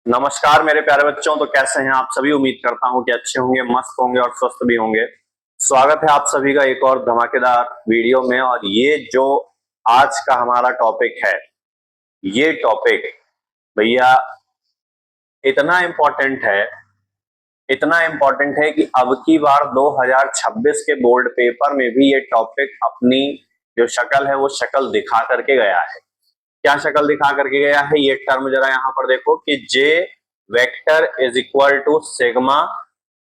नमस्कार मेरे प्यारे बच्चों। तो कैसे हैं आप सभी? उम्मीद करता हूं कि अच्छे होंगे, मस्त होंगे और स्वस्थ भी होंगे। स्वागत है आप सभी का एक और धमाकेदार वीडियो में। और ये जो आज का हमारा टॉपिक है, ये टॉपिक भैया इतना इम्पोर्टेंट है, इतना इम्पोर्टेंट है कि अब की बार 2026 के बोर्ड पेपर में भी ये टॉपिक अपनी जो शक्ल है वो शक्ल दिखा करके गया है। क्या शक्ल दिखा करके गया है? ये टर्म जरा यहां पर देखो कि J vector is equal to sigma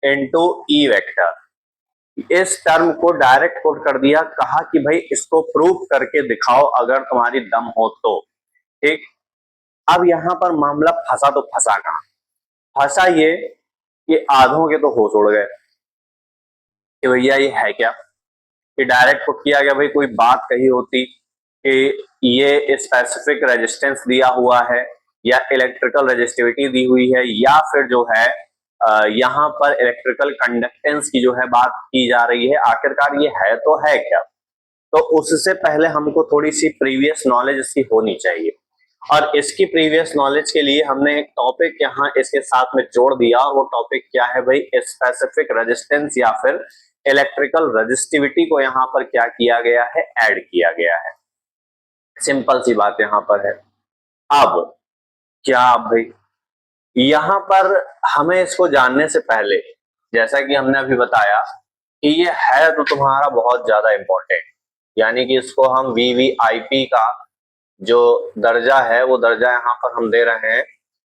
into E vector. इस टर्म को डायरेक्ट कोट कर दिया, कहा कि भाई इसको प्रूव करके दिखाओ अगर तुम्हारी दम हो तो। ठीक। अब यहां पर मामला फंसा तो फंसा कहां? फंसा ये कि आधों के तो होश उड़ गए कि भैया ये है क्या। कि डायरेक्ट पुट किया गया, भाई कोई बात कही होती कि ये स्पेसिफिक रेजिस्टेंस दिया हुआ है या इलेक्ट्रिकल रेजिस्टिविटी दी हुई है या फिर जो है यहाँ पर इलेक्ट्रिकल कंडक्टेंस की जो है बात की जा रही है, आखिरकार ये है तो है क्या। तो उससे पहले हमको थोड़ी सी प्रीवियस नॉलेज इसकी होनी चाहिए। और इसकी प्रीवियस नॉलेज के लिए हमने एक टॉपिक यहाँ इसके साथ में जोड़ दिया, और वो टॉपिक क्या है भाई? स्पेसिफिक रेजिस्टेंस या फिर इलेक्ट्रिकल रेजिस्टिविटी को यहाँ पर क्या किया गया है? ऐड किया गया है। सिंपल सी बात यहाँ पर है। अब क्या भाई यहाँ पर हमें इसको जानने से पहले, जैसा कि हमने अभी बताया कि ये है तो तुम्हारा बहुत ज्यादा इंपॉर्टेंट, यानी कि इसको हम वीवीआईपी का जो दर्जा है वो दर्जा यहाँ पर हम दे रहे हैं,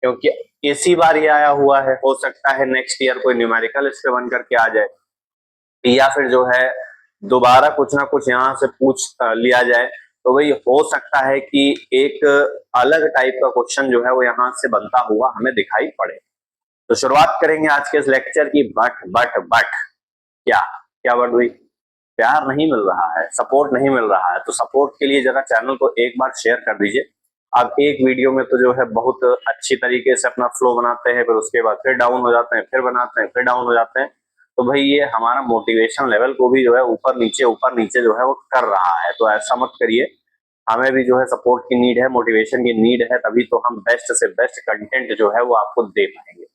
क्योंकि इसी बार ये आया हुआ है। हो सकता है नेक्स्ट ईयर कोई न्यूमेरिकल इस पे बन करके आ जाए, या फिर जो है दोबारा कुछ ना कुछ यहाँ से पूछ लिया जाए। तो वही हो सकता है कि एक अलग टाइप का क्वेश्चन जो है वो यहाँ से बनता हुआ हमें दिखाई पड़े। तो शुरुआत करेंगे आज के इस लेक्चर की। बट क्या क्या बट हुई? प्यार नहीं मिल रहा है, सपोर्ट नहीं मिल रहा है, तो सपोर्ट के लिए जरा चैनल को एक बार शेयर कर दीजिए। अब एक वीडियो में तो जो है बहुत अच्छी तरीके से अपना फ्लो बनाते हैं, फिर उसके बाद फिर डाउन हो जाते हैं, फिर बनाते हैं, फिर डाउन हो जाते हैं। तो भाई ये हमारा मोटिवेशन लेवल को भी जो है ऊपर नीचे जो है वो कर रहा है। तो ऐसा मत करिए। हमें भी जो है सपोर्ट की नीड है, मोटिवेशन की नीड है, तभी तो हम बेस्ट से बेस्ट कंटेंट जो है वो आपको दे पाएंगे।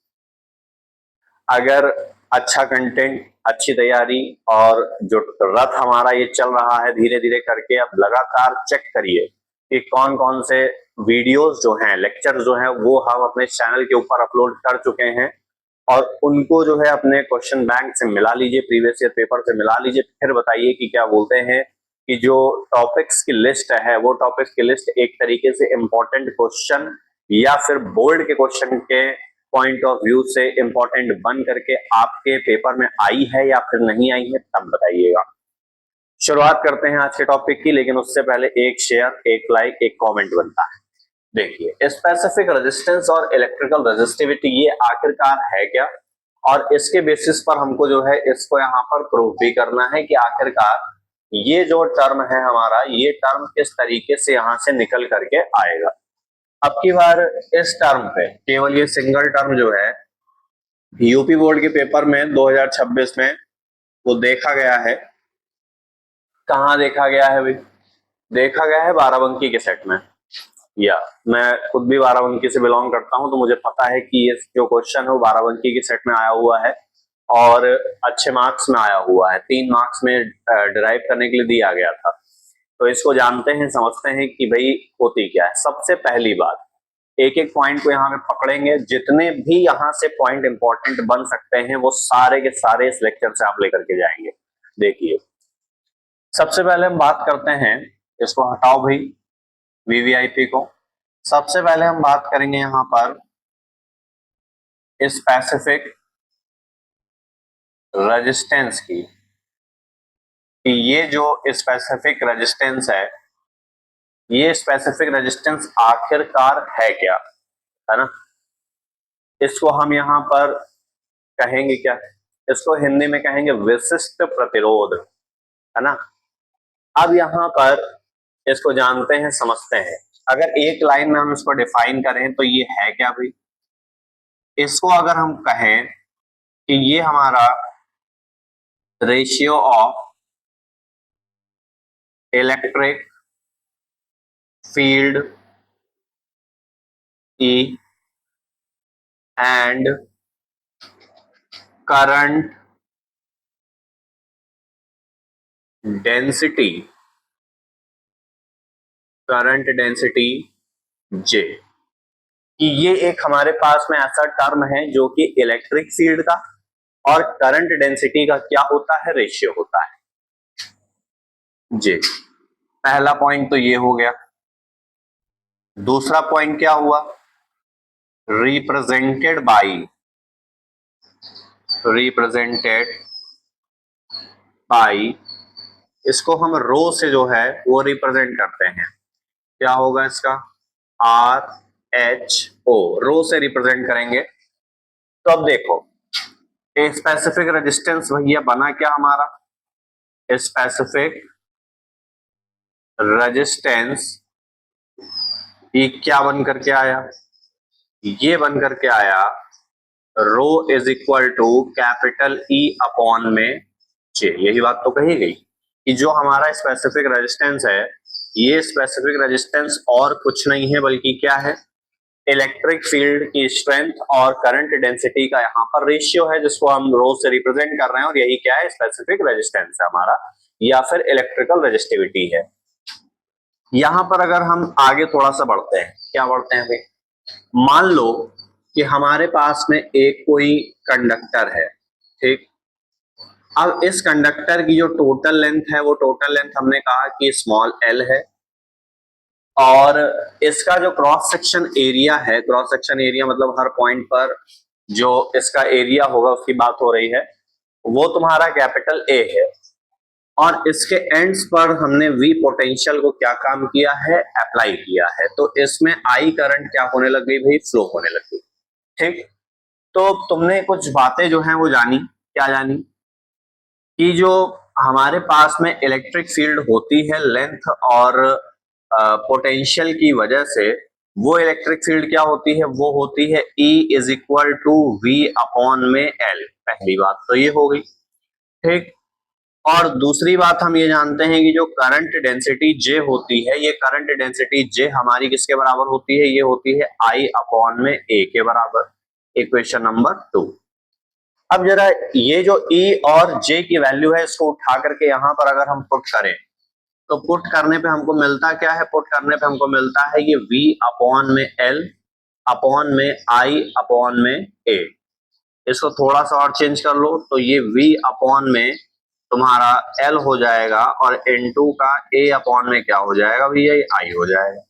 अगर अच्छा कंटेंट, अच्छी तैयारी और जो रथ हमारा ये चल रहा है धीरे धीरे करके, अब लगातार चेक करिए कि कौन कौन से वीडियोस जो हैं, लेक्चर जो हैं वो हम अपने चैनल के ऊपर अपलोड कर चुके हैं। और उनको जो है अपने क्वेश्चन बैंक से मिला लीजिए, प्रीवियस ईयर पेपर से मिला लीजिए, फिर बताइए कि क्या बोलते हैं कि जो टॉपिक्स की लिस्ट है वो टॉपिक्स की लिस्ट एक तरीके से इंपॉर्टेंट क्वेश्चन या फिर बोर्ड के क्वेश्चन के पॉइंट ऑफ व्यू से इंपॉर्टेंट बन करके आपके पेपर में आई है या फिर नहीं आई है, तब बताइएगा। शुरुआत करते हैं आज के टॉपिक की, लेकिन उससे पहले एक शेयर, एक लाइक, एक कमेंट बनता है। देखिए, स्पेसिफिक रेजिस्टेंस और इलेक्ट्रिकल रेजिस्टिविटी ये आखिरकार है क्या, और इसके बेसिस पर हमको जो है इसको यहाँ पर प्रूव भी करना है कि आखिरकार ये जो टर्म है हमारा, ये टर्म किस तरीके से यहाँ से निकल करके आएगा। अब की बार इस टर्म पे केवल ये सिंगल टर्म जो है यूपी बोर्ड के पेपर में 2026 में वो देखा गया है। कहाँ देखा गया है भाई? देखा गया है बाराबंकी के सेट में। या मैं खुद भी बाराबंकी से बिलोंग करता हूं, तो मुझे पता है कि ये जो क्वेश्चन है वो बाराबंकी के सेट में आया हुआ है और अच्छे मार्क्स में आया हुआ है। 3 मार्क्स में डिराइव करने के लिए दिया गया था। तो इसको जानते हैं, समझते हैं कि भाई होती क्या है। सबसे पहली बात, एक एक पॉइंट को यहाँ पे पकड़ेंगे, जितने भी यहाँ से पॉइंट इंपॉर्टेंट बन सकते हैं वो सारे के सारे इस लेक्चर से आप लेकर के जाएंगे। देखिए, सबसे पहले हम बात करते हैं, इसको हटाओ भाई वीवीआईपी को। सबसे पहले हम बात करेंगे यहाँ पर स्पेसिफिक रेजिस्टेंस की, कि ये जो स्पेसिफिक रेजिस्टेंस ये स्पेसिफिक रेजिस्टेंस आखिरकार है क्या, है ना। इसको हम यहाँ पर कहेंगे क्या? इसको हिंदी में कहेंगे विशिष्ट प्रतिरोध, है ना। अब यहाँ पर इसको जानते हैं, समझते हैं। अगर एक लाइन में हम इसको डिफाइन करें तो ये है क्या भाई? इसको अगर हम कहें कि ये हमारा ratio of electric field E and current density J, कि ये एक हमारे पास में ऐसा टर्म है जो कि इलेक्ट्रिक फील्ड का और करंट डेंसिटी का क्या होता है, रेशियो होता है J। पहला पॉइंट तो ये हो गया। दूसरा पॉइंट क्या हुआ, रिप्रेजेंटेड बाई, इसको हम रो से जो है वो रिप्रेजेंट करते हैं, क्या होगा इसका, RHO, रो से रिप्रेजेंट करेंगे। तो अब देखो स्पेसिफिक रेजिस्टेंस भैया बना क्या हमारा, स्पेसिफिक रेजिस्टेंस ये क्या बन करके आया, ये बन करके आया rho is equal to capital E upon में J। यही बात तो कही गई कि जो हमारा स्पेसिफिक रेजिस्टेंस है, ये स्पेसिफिक रेजिस्टेंस और कुछ नहीं है बल्कि क्या है, इलेक्ट्रिक फील्ड की स्ट्रेंथ और करंट डेंसिटी का यहाँ पर रेशियो है, जिसको हम रो से रिप्रेजेंट कर रहे हैं। और यही क्या है, स्पेसिफिक रेजिस्टेंस है हमारा, या फिर इलेक्ट्रिकल रेजिस्टिविटी है। यहां पर अगर हम आगे थोड़ा सा बढ़ते हैं, क्या बढ़ते हैं भाई, मान लो कि हमारे पास में एक कोई कंडक्टर है, ठीक। अब इस कंडक्टर की जो टोटल लेंथ है, वो टोटल लेंथ हमने कहा कि स्मॉल l है, और इसका जो क्रॉस सेक्शन एरिया है, क्रॉस सेक्शन एरिया मतलब हर पॉइंट पर जो इसका एरिया होगा उसकी बात हो रही है, वो तुम्हारा कैपिटल A है। और इसके एंड्स पर हमने V पोटेंशियल को क्या काम किया है, अप्लाई किया है। तो इसमें I करंट क्या होने लग गई भाई, फ्लो होने लग गई, ठीक। तो तुमने कुछ बातें जो हैं वो जानी, क्या जानी, कि जो हमारे पास में इलेक्ट्रिक फील्ड होती है लेंथ और पोटेंशियल की वजह से, वो इलेक्ट्रिक फील्ड क्या होती है, वो होती है E is equal to V upon में L। पहली बात तो ये हो गई, ठीक। और दूसरी बात हम ये जानते हैं कि जो करंट डेंसिटी J होती है, ये करंट डेंसिटी J हमारी किसके बराबर होती है, ये होती है I अपॉन में A के बराबर। Equation number 2। अब जरा ये जो E और J की वैल्यू है, इसको उठा करके यहां पर अगर हम पुट करें, तो पुट करने पे हमको मिलता क्या है, पुट करने पे हमको मिलता है ये V अपॉन में L अपॉन में I अपॉन में A। इसको थोड़ा सा और चेंज कर लो तो ये V अपॉन में तुम्हारा L हो जाएगा, और N2 का A अपॉन में क्या हो जाएगा भैया, ये I हो जाएगा।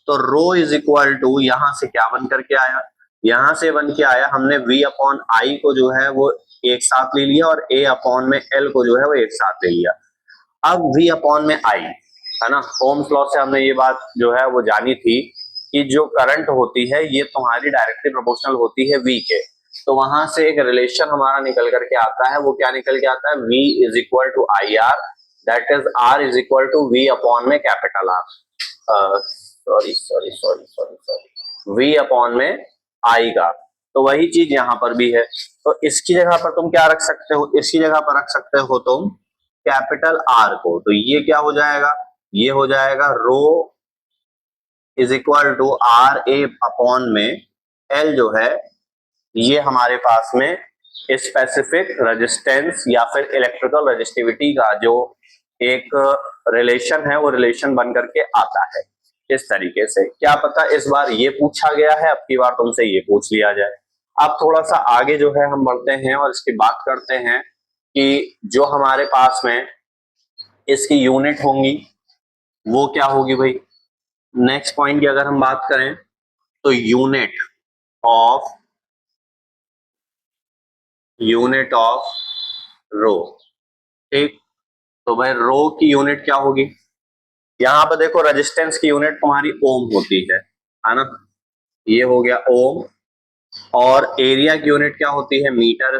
तो रो इज इक्वल टू यहां से क्या बन करके आया, यहां से बन के आया, हमने V अपॉन I को जो है वो एक साथ ले लिया, और A अपॉन में L को जो है वो एक साथ ले लिया। अब V अपॉन में I है ना, ओम्स लॉ से हमने ये बात जो है वो जानी थी कि जो करंट होती है ये तुम्हारी डायरेक्टली प्रोपोर्शनल होती है V के। तो वहां से एक रिलेशन हमारा निकल करके आता है, वो क्या निकल के आता है, V is equal to I R, that is R is equal to V upon में कैपिटल R, V अपॉन में I का। तो वही चीज यहाँ पर भी है। तो इसकी जगह पर तुम क्या रख सकते हो, इसकी जगह पर रख सकते हो तुम कैपिटल R को। तो ये क्या हो जाएगा, ये हो जाएगा rho is equal to RA upon में L जो है, ये हमारे पास में स्पेसिफिक रेजिस्टेंस या फिर इलेक्ट्रिकल रेजिस्टिविटी का जो एक रिलेशन है, वो रिलेशन बन करके आता है इस तरीके से। क्या पता इस बार ये पूछा गया है, अब की बार तुमसे ये पूछ लिया जाए। अब थोड़ा सा आगे जो है हम बढ़ते हैं और इसकी बात करते हैं कि जो हमारे पास में इसकी यूनिट होंगी वो क्या होगी भाई। नेक्स्ट पॉइंट की अगर हम बात करें तो यूनिट ऑफ रो, ठीक। तो भाई रो की यूनिट क्या होगी, यहां पर देखो रेजिस्टेंस की यूनिट तुम्हारी ओम होती है ना, ये हो गया ओम। और एरिया की यूनिट क्या होती है, मीटर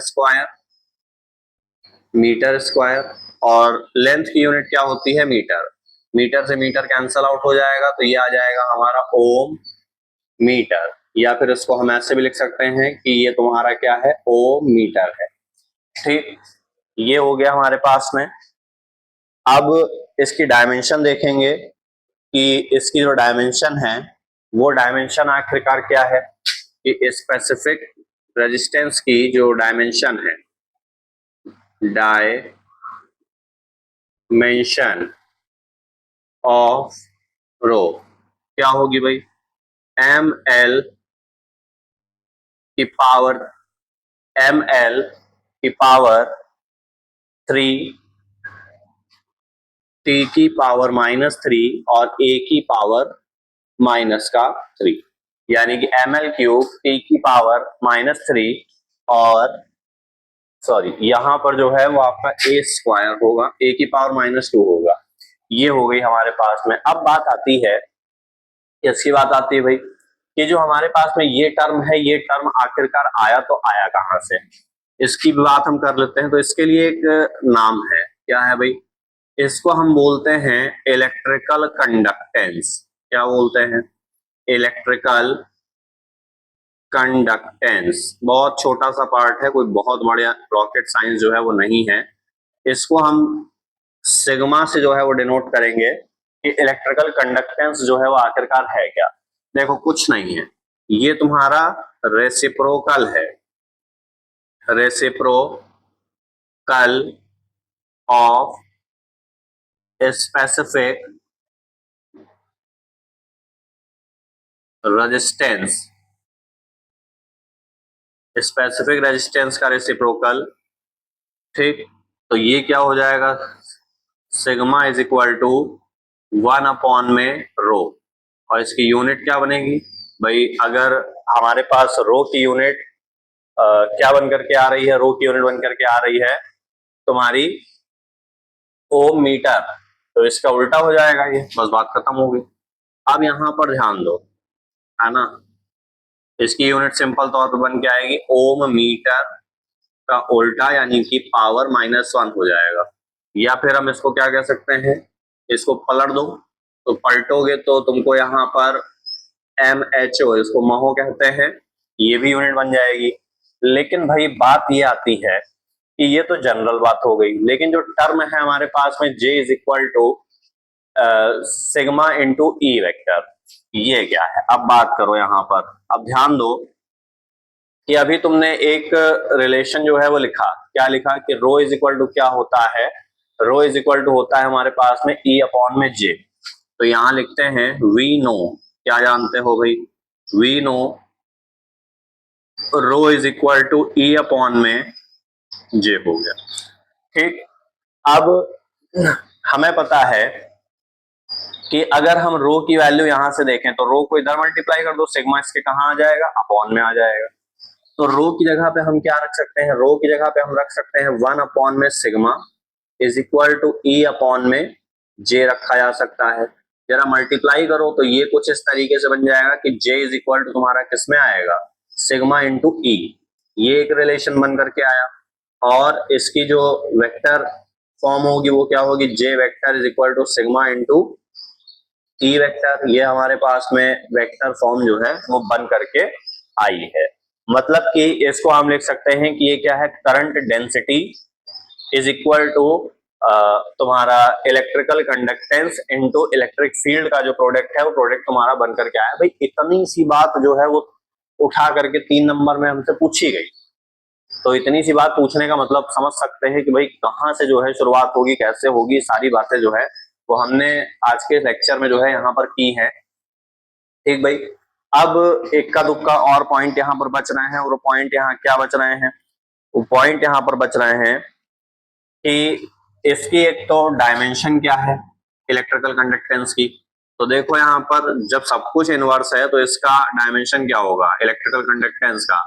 स्क्वायर, और लेंथ की यूनिट क्या होती है, मीटर। मीटर से मीटर कैंसल आउट हो जाएगा, तो ये आ जाएगा हमारा ओम मीटर, या फिर इसको हम ऐसे भी लिख सकते हैं कि ये तुम्हारा क्या है, ओम मीटर है, ठीक। ये हो गया हमारे पास में। अब इसकी डायमेंशन देखेंगे कि इसकी जो डायमेंशन है वो डायमेंशन आखिरकार क्या है, कि स्पेसिफिक रेजिस्टेंस की जो डायमेंशन है, डायमेंशन ऑफ रो क्या होगी भाई, ml की पावर ml की पावर 3 t की पावर -3 और a की पावर -3, यानी कि ml³ t की पावर -3 और सॉरी यहाँ पर जो है वो आपका a² होगा, a की पावर -2 होगा। ये हो गई हमारे पास में। अब बात आती है, इसकी बात आती है भाई कि जो हमारे पास में ये टर्म है, ये टर्म आखिरकार आया तो आया कहां से, इसकी बात हम कर लेते हैं। तो इसके लिए एक नाम है, क्या है भाई, इसको हम बोलते हैं इलेक्ट्रिकल कंडक्टेंस। क्या बोलते हैं, इलेक्ट्रिकल कंडक्टेंस। बहुत छोटा सा पार्ट है, कोई बहुत बड़ा रॉकेट साइंस जो है वो नहीं है। इसको हम सिग्मा से जो है वो डिनोट करेंगे कि इलेक्ट्रिकल कंडक्टेंस जो है वो आखिरकार है क्या। देखो कुछ नहीं है, ये तुम्हारा रेसिप्रोकल है, reciprocal of specific resistance, specific resistance का रेसिप्रोकल। ठीक, तो ये क्या हो जाएगा, सिग्मा इज इक्वल टू 1 में रो, और इसकी यूनिट क्या बनेगी भाई, अगर हमारे पास रो की यूनिट क्या बन करके आ रही है, रो की यूनिट बन करके आ रही है तुम्हारी ओम मीटर, तो इसका उल्टा हो जाएगा ये, बस बात खत्म हो गई। अब यहां पर ध्यान दो, है ना, इसकी यूनिट सिंपल तौर पर बन के आएगी ओम मीटर का उल्टा, यानी कि पावर -1 हो जाएगा। या फिर हम इसको क्या कह सकते हैं, इसको पलट दो, तो पलटोगे तो तुमको यहाँ पर MHO, इसको महो कहते हैं, ये भी यूनिट बन जाएगी। लेकिन भाई बात ये आती है कि ये तो जनरल बात हो गई, लेकिन जो टर्म है हमारे पास में J is equal to sigma into E vector, ये क्या है। अब बात करो यहाँ पर, अब ध्यान दो कि अभी तुमने एक रिलेशन जो है वो लिखा, क्या लिखा कि रो इज इक्वल टू क्या होता है, रो इज इक्वल टू होता है हमारे पास में E/J। तो यहां लिखते हैं वी नो, क्या जानते हो भाई, we know rho is equal to E/J हो गया। ठीक, अब हमें पता है कि अगर हम रो की वैल्यू यहां से देखें तो रो को इधर मल्टीप्लाई कर दो, सिग्मा इसके कहां आ जाएगा, अपॉन में आ जाएगा। तो रो की जगह पे हम क्या रख सकते हैं, रो की जगह पे हम रख सकते हैं 1 में sigma is equal to E/J रखा जा सकता है। जरा मल्टीप्लाई करो तो ये कुछ इस तरीके से बन जाएगा कि J इज इक्वल टू तुम्हारा किस में आएगा, सिग्मा इंटू ई, ये एक रिलेशन बन करके आया। और इसकी जो वेक्टर फॉर्म होगी वो क्या होगी, J vector is equal to sigma into E vector, ये हमारे पास में वेक्टर फॉर्म जो है वो बन करके आई है। मतलब कि इसको हम लिख सकते हैं कि ये क्या है, current density is equal to तुम्हारा electrical conductance into electric field का जो प्रोडक्ट है वो प्रोडक्ट तुम्हारा बन करके आया। भाई इतनी सी बात जो है वो उठा करके 3 नंबर में हमसे पूछी गई, तो इतनी सी बात पूछने का मतलब समझ सकते हैं कि भाई कहाँ से जो है शुरुआत होगी, कैसे होगी, सारी बातें जो है वो हमने आज के लेक्चर में जो है यहाँ पर की है। ठीक भाई, अब इक्का दुक्का और पॉइंट यहाँ पर बच रहे हैं, और पॉइंट यहाँ क्या बच रहे हैं, वो पॉइंट यहाँ पर बच रहे हैं कि इसकी एक तो डायमेंशन क्या है इलेक्ट्रिकल कंडक्टेंस की। तो देखो यहाँ पर जब सब कुछ इनवर्स है तो इसका डायमेंशन क्या होगा इलेक्ट्रिकल कंडक्टेंस का,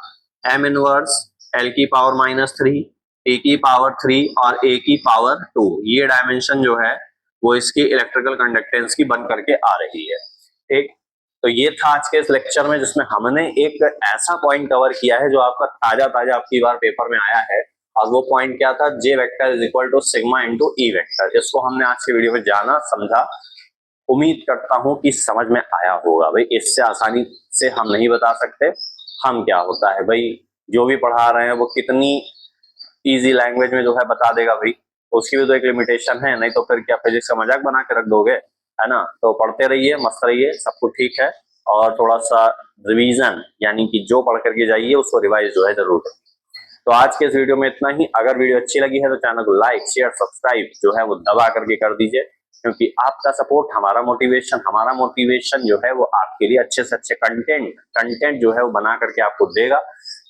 m इनवर्स l की पावर -3, a की पावर 3 और a की पावर 2, ये डायमेंशन जो है वो इसकी इलेक्ट्रिकल कंडक्टेंस की बन करके आ रही है। ठीक, तो ये था आज के इस लेक्चर में जिसमें हमने एक ऐसा पॉइंट कवर किया है जो आपका ताजा ताजा आपकी बार पेपर में आया है, और वो पॉइंट क्या था, J vector is equal to sigma into E vector. इसको हमने आज के वीडियो में जाना समझा, उम्मीद करता हूं कि समझ में आया होगा। भाई इससे आसानी से हम नहीं बता सकते हम क्या होता है, भाई जो भी पढ़ा रहे हैं वो कितनी इजी लैंग्वेज में जो है बता देगा भाई, उसकी भी तो एक लिमिटेशन है, नहीं तो फिर क्या फिजिक्स का मजाक बना के रख दोगे, है ना। तो पढ़ते रहिए, मस्त रहिए, सब कुछ ठीक है। और थोड़ा सा रिवीजन, यानी कि जो पढ़ करके जाइए उसको रिवाइज जो है जरूर करिए। तो आज के इस वीडियो में इतना ही। अगर वीडियो अच्छी लगी है तो चैनल को लाइक शेयर सब्सक्राइब जो है वो दबा करके कर दीजिए, क्योंकि आपका सपोर्ट हमारा मोटिवेशन जो है वो आपके लिए अच्छे से अच्छे कंटेंट जो है वो बना करके आपको देगा।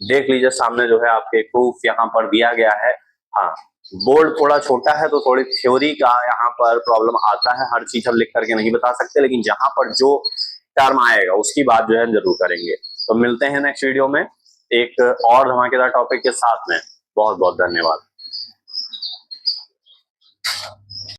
देख लीजिए सामने जो है आपके प्रूफ यहाँ पर दिया गया है। हाँ, बोर्ड थोड़ा छोटा है तो थोड़ी थ्योरी का यहाँ पर प्रॉब्लम आता है, हर चीज हम लिख करके नहीं बता सकते, लेकिन जहां पर जो टर्म आएगा उसकी बात जो है जरूर करेंगे। तो मिलते हैं नेक्स्ट वीडियो में एक और धमाकेदार टॉपिक के साथ में। बहुत बहुत धन्यवाद।